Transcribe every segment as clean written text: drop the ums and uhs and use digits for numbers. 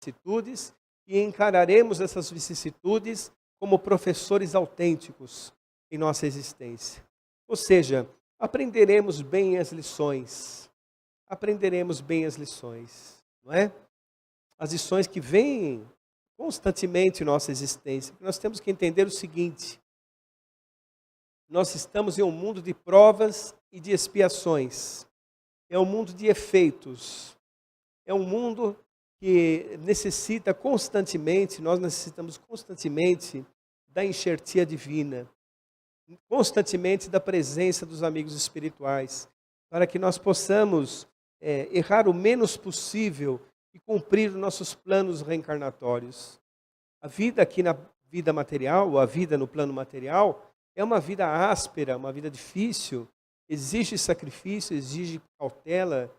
vicissitudes e encararemos essas vicissitudes como professores autênticos em nossa existência. Ou seja, aprenderemos bem as lições. Aprenderemos bem as lições, não é? As lições que vêm constantemente em nossa existência. Nós temos que entender o seguinte: nós estamos em um mundo de provas e de expiações. É um mundo de efeitos. É um mundo que necessita constantemente, nós necessitamos constantemente da enxertia divina, constantemente da presença dos amigos espirituais, para que nós possamos errar o menos possível e cumprir os nossos planos reencarnatórios. A vida aqui na vida material, a vida no plano material, é uma vida áspera, uma vida difícil, exige sacrifício, exige cautela,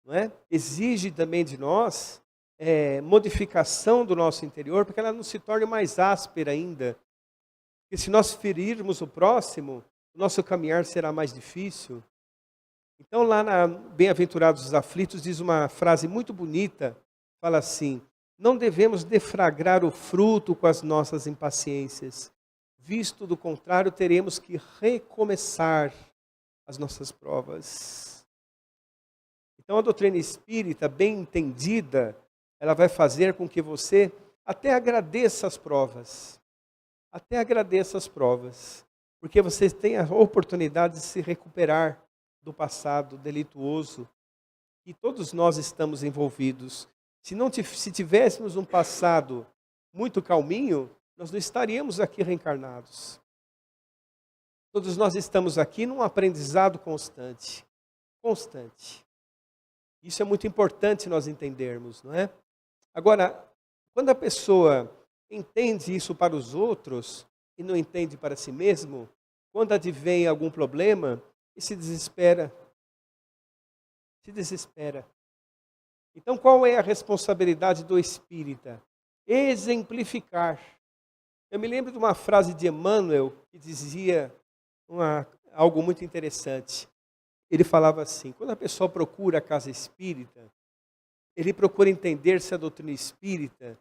não é? Exige também de nós modificação do nosso interior, para que ela não se torne mais áspera ainda. Porque se nós ferirmos o próximo, o nosso caminhar será mais difícil. Então lá na Bem-aventurados os aflitos diz uma frase muito bonita, fala assim: não devemos deflagrar o fruto com as nossas impaciências, visto do contrário teremos que recomeçar as nossas provas. Então a doutrina espírita, bem entendida, ela vai fazer com que você até agradeça as provas. Até agradeça as provas. Porque você tem a oportunidade de se recuperar do passado delituoso. E todos nós estamos envolvidos. Se tivéssemos um passado muito calminho, nós não estaríamos aqui reencarnados. Todos nós estamos aqui num aprendizado constante. Constante. Isso é muito importante nós entendermos, não é? Agora, quando a pessoa entende isso para os outros e não entende para si mesmo, quando advém algum problema, ele se desespera. Se desespera. Então, qual é a responsabilidade do espírita? Exemplificar. Eu me lembro de uma frase de Emmanuel que dizia algo muito interessante. Ele falava assim: quando a pessoa procura a casa espírita, ele procura entender se a doutrina espírita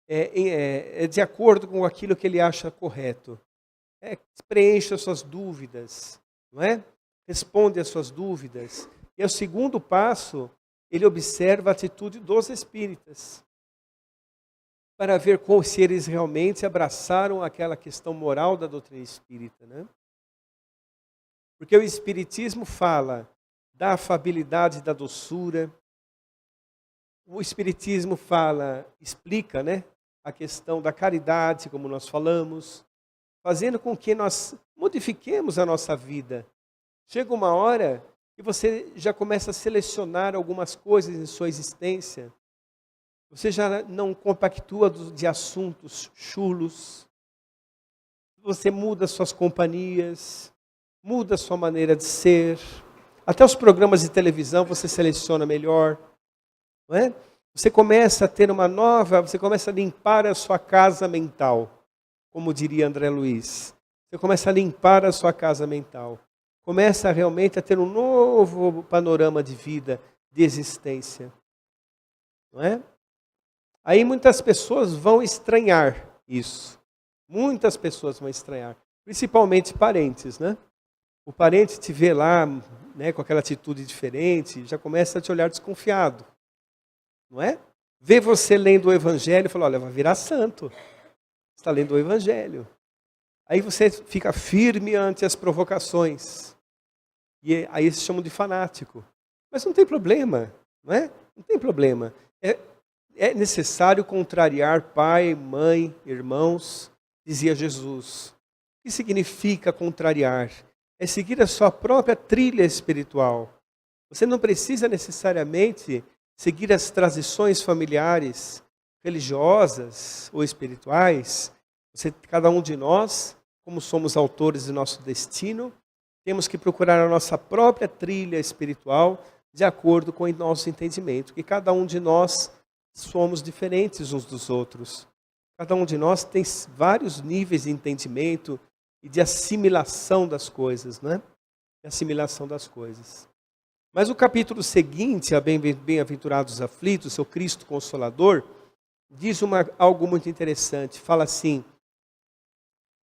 é de acordo com aquilo que ele acha correto. Preenche as suas dúvidas, não é? Responde às suas dúvidas. E o segundo passo, ele observa a atitude dos espíritas, para ver se eles realmente abraçaram aquela questão moral da doutrina espírita, né? Porque o espiritismo fala da afabilidade, da doçura. O espiritismo explica, né, a questão da caridade, como nós falamos, fazendo com que nós modifiquemos a nossa vida. Chega uma hora que você já começa a selecionar algumas coisas em sua existência. Você já não compactua de assuntos chulos. Você muda suas companhias, muda sua maneira de ser. Até os programas de televisão você seleciona melhor. Não é? Você começa a ter você começa a limpar a sua casa mental, como diria André Luiz. Você começa a limpar a sua casa mental. Começa realmente a ter um novo panorama de vida, de existência. Não é? Aí muitas pessoas vão estranhar isso. Muitas pessoas vão estranhar. Principalmente parentes, né? O parente te vê lá, né, com aquela atitude diferente, já começa a te olhar desconfiado. Não é? Vê você lendo o Evangelho e fala: olha, vai virar santo. Você está lendo o Evangelho. Aí você fica firme ante as provocações. E aí se chamam de fanático. Mas não tem problema, não é? Não tem problema. É necessário contrariar pai, mãe, irmãos, dizia Jesus. O que significa contrariar? É seguir a sua própria trilha espiritual. Você não precisa necessariamente seguir as tradições familiares, religiosas ou espirituais. Cada um de nós, como somos autores do nosso destino, temos que procurar a nossa própria trilha espiritual de acordo com o nosso entendimento. Que cada um de nós somos diferentes uns dos outros. Cada um de nós tem vários níveis de entendimento e de assimilação das coisas, né? De assimilação das coisas. Mas o capítulo seguinte, a Bem-aventurados os aflitos, seu Cristo Consolador, diz algo muito interessante. Fala assim: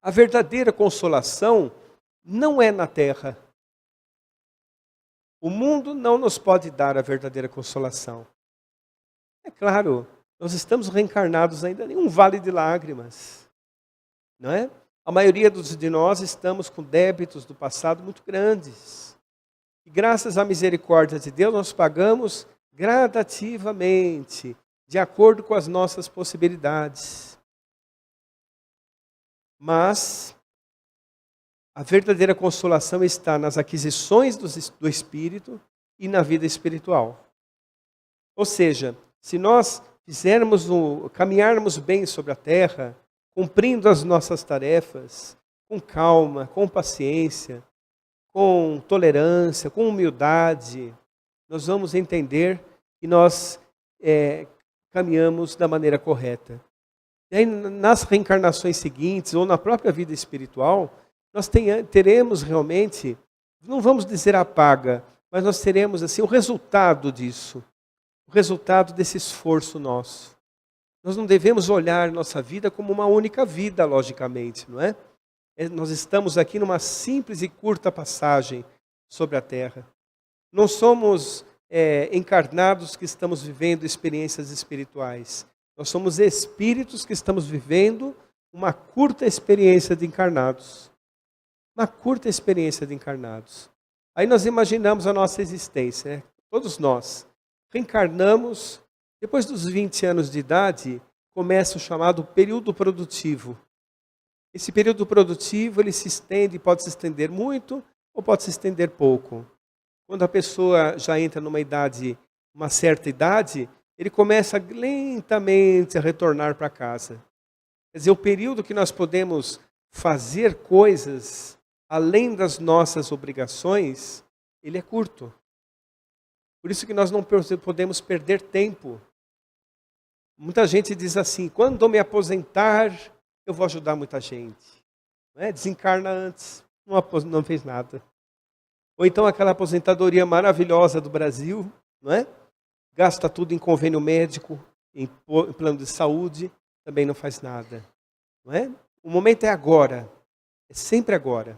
a verdadeira consolação não é na terra. O mundo não nos pode dar a verdadeira consolação. É claro, nós estamos reencarnados ainda em um vale de lágrimas, não é? A maioria de nós estamos com débitos do passado muito grandes. E graças à misericórdia de Deus, nós pagamos gradativamente, de acordo com as nossas possibilidades. Mas a verdadeira consolação está nas aquisições do Espírito e na vida espiritual. Ou seja, se nós caminharmos bem sobre a terra, cumprindo as nossas tarefas, com calma, com paciência, com tolerância, com humildade, nós vamos entender que nós caminhamos da maneira correta. E aí, nas reencarnações seguintes, ou na própria vida espiritual, nós teremos realmente, não vamos dizer a paga, mas nós teremos assim o resultado disso, o resultado desse esforço nosso. Nós não devemos olhar nossa vida como uma única vida, logicamente, não é? Nós estamos aqui numa simples e curta passagem sobre a terra. Não somos encarnados que estamos vivendo experiências espirituais. Nós somos espíritos que estamos vivendo uma curta experiência de encarnados. Uma curta experiência de encarnados. Aí nós imaginamos a nossa existência, né? Todos nós reencarnamos. Depois dos 20 anos de idade, começa o chamado período produtivo. Esse período produtivo, ele se estende, pode se estender muito ou pode se estender pouco. Quando a pessoa já entra uma certa idade, ele começa lentamente a retornar para casa. Quer dizer, o período que nós podemos fazer coisas além das nossas obrigações, ele é curto. Por isso que nós não podemos perder tempo. Muita gente diz assim: quando eu me aposentar, eu vou ajudar muita gente. Não é? Desencarna antes, não fez nada. Ou então aquela aposentadoria maravilhosa do Brasil, não é? Gasta tudo em convênio médico, em plano de saúde, também não faz nada. Não é? O momento é agora, é sempre agora.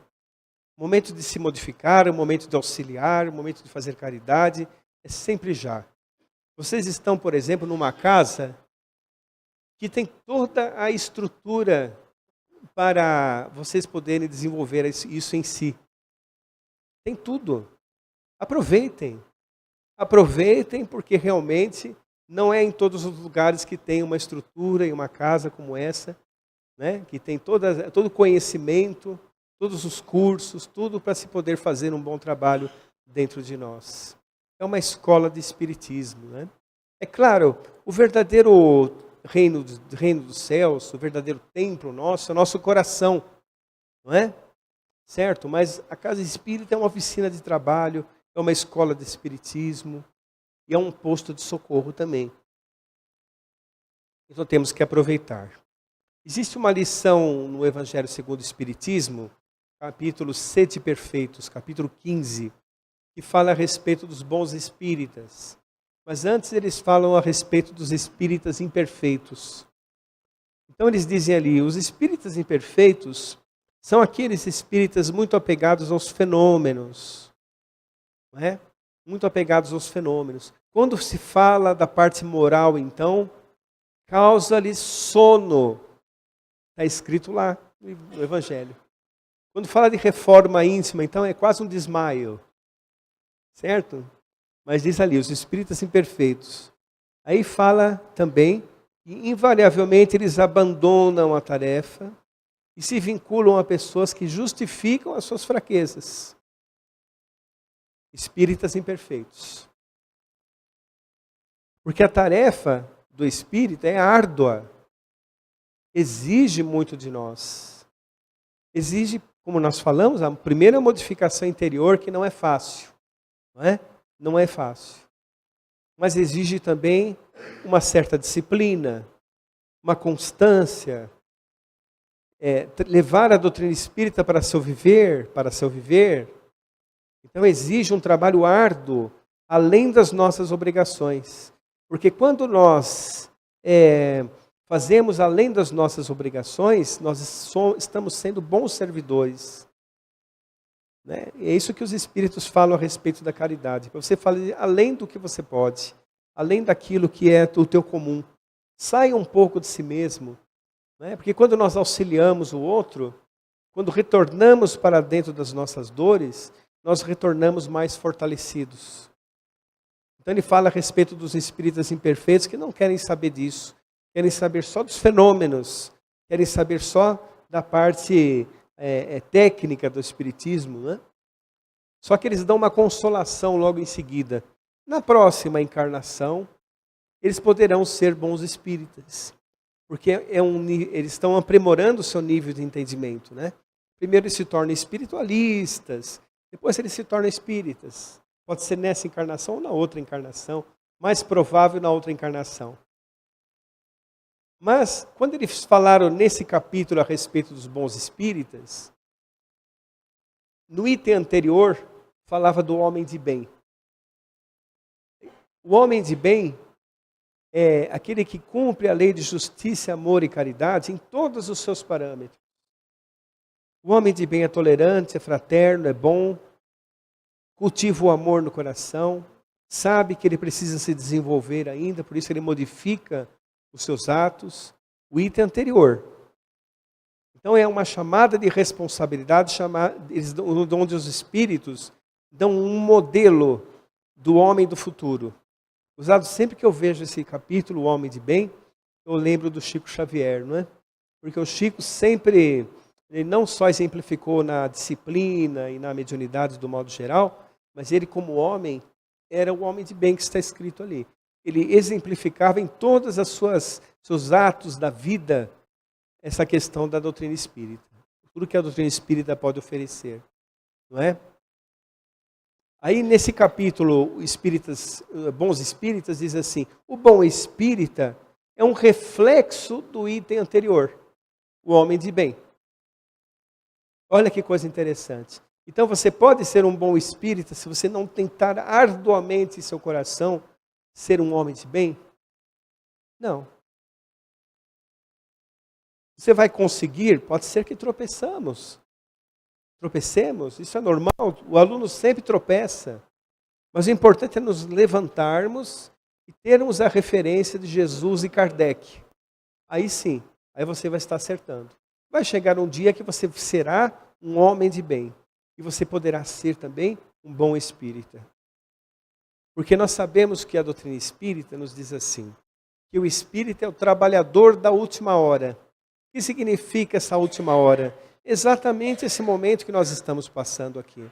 O momento de se modificar, o momento de auxiliar, o momento de fazer caridade, é sempre já. Vocês estão, por exemplo, numa casa que tem toda a estrutura para vocês poderem desenvolver isso em si. Tem tudo. Aproveitem. Aproveitem, porque realmente não é em todos os lugares que tem uma estrutura e uma casa como essa, né? Que tem todo o conhecimento, todos os cursos, tudo para se poder fazer um bom trabalho dentro de nós. É uma escola de espiritismo, né? É claro, o verdadeiro reino dos céus, o verdadeiro templo nosso, é o nosso coração, não é? Certo? Mas a casa espírita é uma oficina de trabalho, é uma escola de espiritismo e é um posto de socorro também. Então temos que aproveitar. Existe uma lição no Evangelho segundo o Espiritismo, capítulo Sede Perfeitos, capítulo 15, que fala a respeito dos bons espíritas. Mas antes eles falam a respeito dos espíritas imperfeitos. Então eles dizem ali, os espíritas imperfeitos são aqueles espíritas muito apegados aos fenômenos. Não é? Muito apegados aos fenômenos. Quando se fala da parte moral, então, causa-lhes sono. Está escrito lá no Evangelho. Quando fala de reforma íntima, então, é quase um desmaio. Certo? Mas diz ali, os espíritas imperfeitos. Aí fala também que, invariavelmente, eles abandonam a tarefa e se vinculam a pessoas que justificam as suas fraquezas. Espíritas imperfeitos. Porque a tarefa do espírita é árdua. Exige muito de nós. Exige, como nós falamos, a primeira modificação interior que não é fácil. Não é? Não é fácil. Mas exige também uma certa disciplina, uma constância, levar a doutrina espírita para seu viver, Então exige um trabalho árduo, além das nossas obrigações. Porque quando nós fazemos além das nossas obrigações, nós estamos sendo bons servidores. Né? E é isso que os Espíritos falam a respeito da caridade. Você fala além do que você pode, além daquilo que é o teu comum. Saia um pouco de si mesmo. Né? Porque quando nós auxiliamos o outro, quando retornamos para dentro das nossas dores, nós retornamos mais fortalecidos. Então ele fala a respeito dos espíritas imperfeitos que não querem saber disso. Querem saber só dos fenômenos. Querem saber só da parte técnica do espiritismo. Né? Só que eles dão uma consolação logo em seguida. Na próxima encarnação, eles poderão ser bons espíritas. Porque eles estão aprimorando o seu nível de entendimento. Né? Primeiro eles se tornam espiritualistas. Depois eles se tornam espíritas. Pode ser nessa encarnação ou na outra encarnação. Mais provável na outra encarnação. Mas, quando eles falaram nesse capítulo a respeito dos bons espíritas, no item anterior, falava do homem de bem. O homem de bem é aquele que cumpre a lei de justiça, amor e caridade em todos os seus parâmetros. O homem de bem é tolerante, é fraterno, é bom, cultiva o amor no coração, sabe que ele precisa se desenvolver ainda, por isso ele modifica os seus atos. O item anterior. Então é uma chamada de responsabilidade, onde os espíritos dão um modelo do homem do futuro. Usado sempre que eu vejo esse capítulo, o homem de bem, eu lembro do Chico Xavier, não é? Porque o Chico sempre, ele não só exemplificou na disciplina e na mediunidade do modo geral, mas ele como homem, era o homem de bem que está escrito ali. Ele exemplificava em todas as seus atos da vida essa questão da doutrina espírita. Tudo que a doutrina espírita pode oferecer, não é? Aí nesse capítulo, Bons Espíritas, diz assim, o bom espírita é um reflexo do item anterior, o homem de bem. Olha que coisa interessante. Então você pode ser um bom espírita se você não tentar arduamente em seu coração ser um homem de bem? Não. Você vai conseguir? Pode ser que tropecemos, isso é normal, o aluno sempre tropeça. Mas o importante é nos levantarmos e termos a referência de Jesus e Kardec. Aí sim, aí você vai estar acertando. Vai chegar um dia que você será um homem de bem. E você poderá ser também um bom espírita. Porque nós sabemos que a doutrina espírita nos diz assim, que o espírita é o trabalhador da última hora. O que significa essa última hora? Exatamente esse momento que nós estamos passando aqui.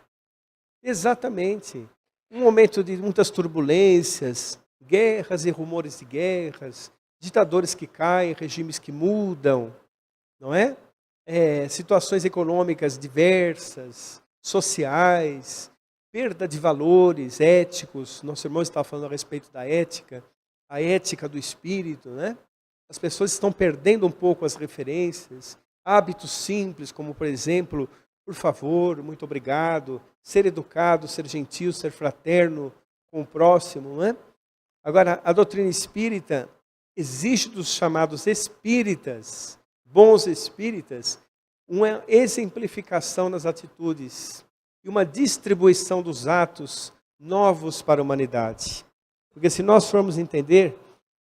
Exatamente. Um momento de muitas turbulências, guerras e rumores de guerras, ditadores que caem, regimes que mudam, não é? Situações econômicas diversas, sociais, perda de valores éticos. Nosso irmão estava falando a respeito da ética, a ética do espírito, né? As pessoas estão perdendo um pouco as referências, hábitos simples, como por exemplo, por favor, muito obrigado, ser educado, ser gentil, ser fraterno com o próximo, não é? Agora, a doutrina espírita exige dos chamados espíritas, bons espíritas, uma exemplificação nas atitudes e uma distribuição dos atos novos para a humanidade. Porque se nós formos entender,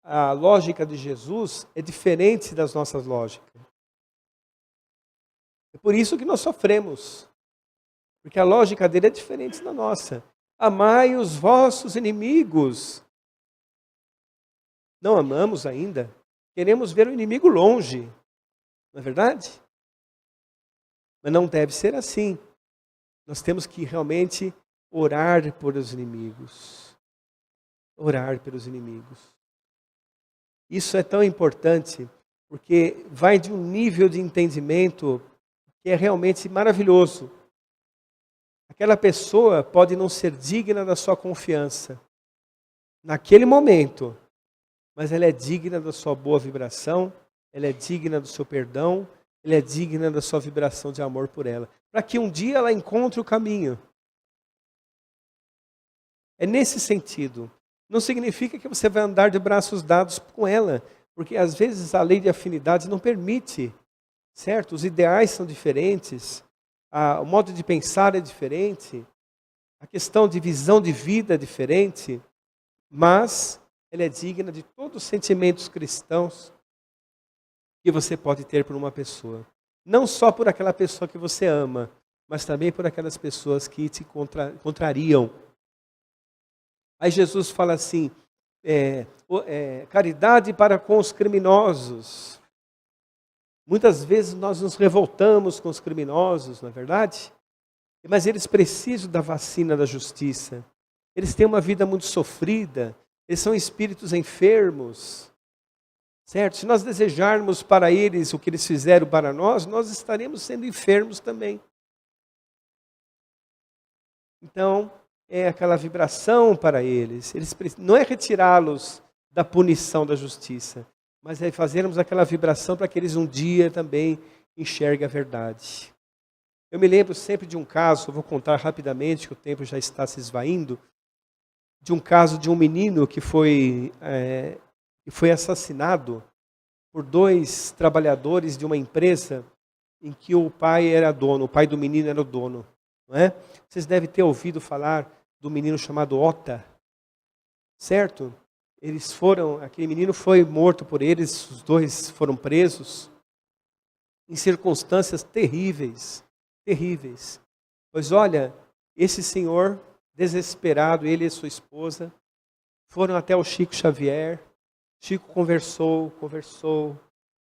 a lógica de Jesus é diferente das nossas lógicas. É por isso que nós sofremos. Porque a lógica dele é diferente da nossa. Amai os vossos inimigos. Não amamos ainda. Queremos ver o inimigo longe. Não é verdade? Mas não deve ser assim. Nós temos que realmente orar por os inimigos. Orar pelos inimigos. Isso é tão importante, porque vai de um nível de entendimento que é realmente maravilhoso. Aquela pessoa pode não ser digna da sua confiança naquele momento, mas ela é digna da sua boa vibração, ela é digna do seu perdão, ela é digna da sua vibração de amor por ela, para que um dia ela encontre o caminho. É nesse sentido. Não significa que você vai andar de braços dados com ela, Porque às vezes a lei de afinidade não permite, certo? Os ideais são diferentes, o modo de pensar é diferente, a questão de visão de vida é diferente, mas ela é digna de todos os sentimentos cristãos que você pode ter por uma pessoa. Não só por aquela pessoa que você ama, mas também por aquelas pessoas que te contrariam. Aí Jesus fala assim, caridade para com os criminosos. Muitas vezes nós nos revoltamos com os criminosos, não é verdade? Mas eles precisam da vacina da justiça. Eles têm uma vida muito sofrida, eles são espíritos enfermos. Certo? Se nós desejarmos para eles o que eles fizeram para nós, nós estaremos sendo enfermos também. Então, é aquela vibração para eles. Não é retirá-los da punição da justiça, mas é fazermos aquela vibração para que eles um dia também enxerguem a verdade. Eu me lembro sempre de um caso, eu vou contar rapidamente, que o tempo já está se esvaindo, de um caso de um menino que foi assassinado por 2 trabalhadores de uma empresa em que o pai era dono, o pai do menino era o dono. Não é? Vocês devem ter ouvido falar do menino chamado Ota, certo? Aquele menino foi morto por eles, os 2 foram presos em circunstâncias terríveis, terríveis. Pois olha, esse senhor, desesperado, ele e sua esposa, foram até o Chico Xavier. Chico conversou,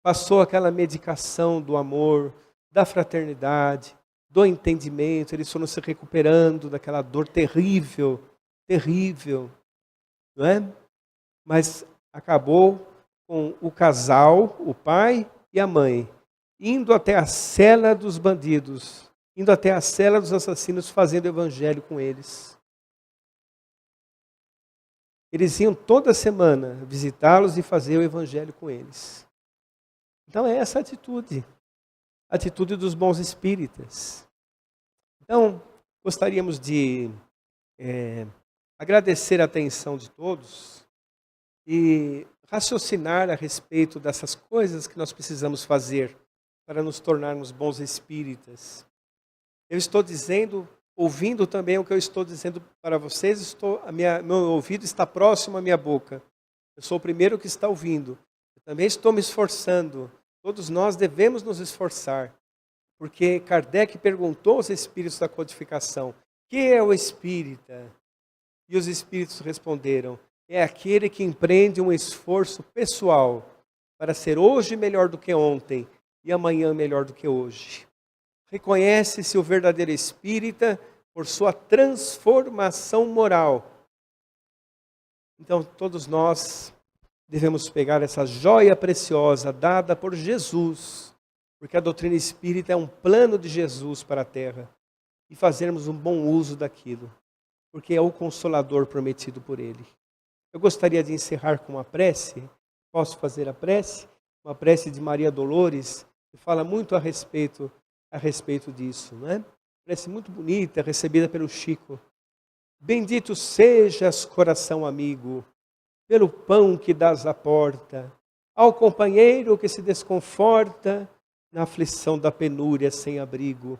passou aquela medicação do amor, da fraternidade, do entendimento. Eles foram se recuperando daquela dor terrível, terrível, não é? Mas acabou com o casal, o pai e a mãe, indo até a cela dos bandidos, indo até a cela dos assassinos, fazendo evangelho com eles. Eles iam toda semana visitá-los e fazer o evangelho com eles. Então é essa atitude, a atitude dos bons espíritas. Então, gostaríamos de agradecer a atenção de todos e raciocinar a respeito dessas coisas que nós precisamos fazer para nos tornarmos bons espíritas. Eu estou dizendo, ouvindo também o que eu estou dizendo para vocês, meu ouvido está próximo à minha boca. Eu sou o primeiro que está ouvindo. Eu também estou me esforçando. Todos nós devemos nos esforçar. Porque Kardec perguntou aos espíritos da codificação, que é o espírita? E os espíritos responderam, é aquele que empreende um esforço pessoal para ser hoje melhor do que ontem e amanhã melhor do que hoje. Reconhece-se o verdadeiro espírita por sua transformação moral. Então, todos nós devemos pegar essa joia preciosa dada por Jesus, porque a doutrina espírita é um plano de Jesus para a Terra, e fazermos um bom uso daquilo, porque é o Consolador prometido por Ele. Eu gostaria de encerrar com uma prece. Posso fazer a prece? Uma prece de Maria Dolores, que fala muito a respeito disso, não é? Prece muito bonita, recebida pelo Chico. Bendito sejas, coração amigo, pelo pão que dás à porta, ao companheiro que se desconforta na aflição da penúria sem abrigo.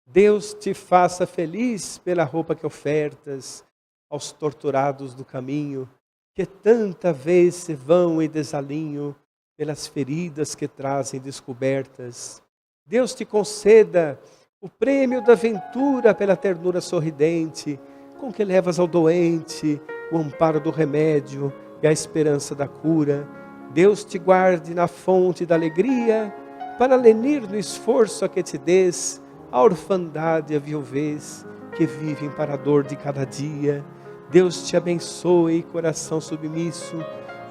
Deus te faça feliz pela roupa que ofertas aos torturados do caminho, que tanta vez se vão em desalinho pelas feridas que trazem descobertas. Deus te conceda o prêmio da ventura pela ternura sorridente, com que levas ao doente o amparo do remédio e a esperança da cura. Deus te guarde na fonte da alegria, para lenir no esforço a que te des a orfandade e a viuvez que vivem para a dor de cada dia. Deus te abençoe, coração submisso,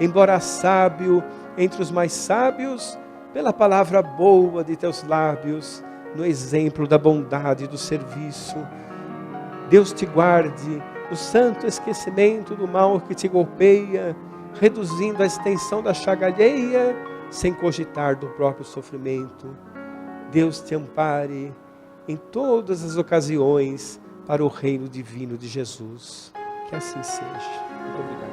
embora sábio entre os mais sábios, pela palavra boa de teus lábios, no exemplo da bondade e do serviço. Deus te guarde do santo esquecimento do mal que te golpeia, reduzindo a extensão da chaga alheia, sem cogitar do próprio sofrimento. Deus te ampare em todas as ocasiões para o reino divino de Jesus. Que assim seja. Muito obrigado.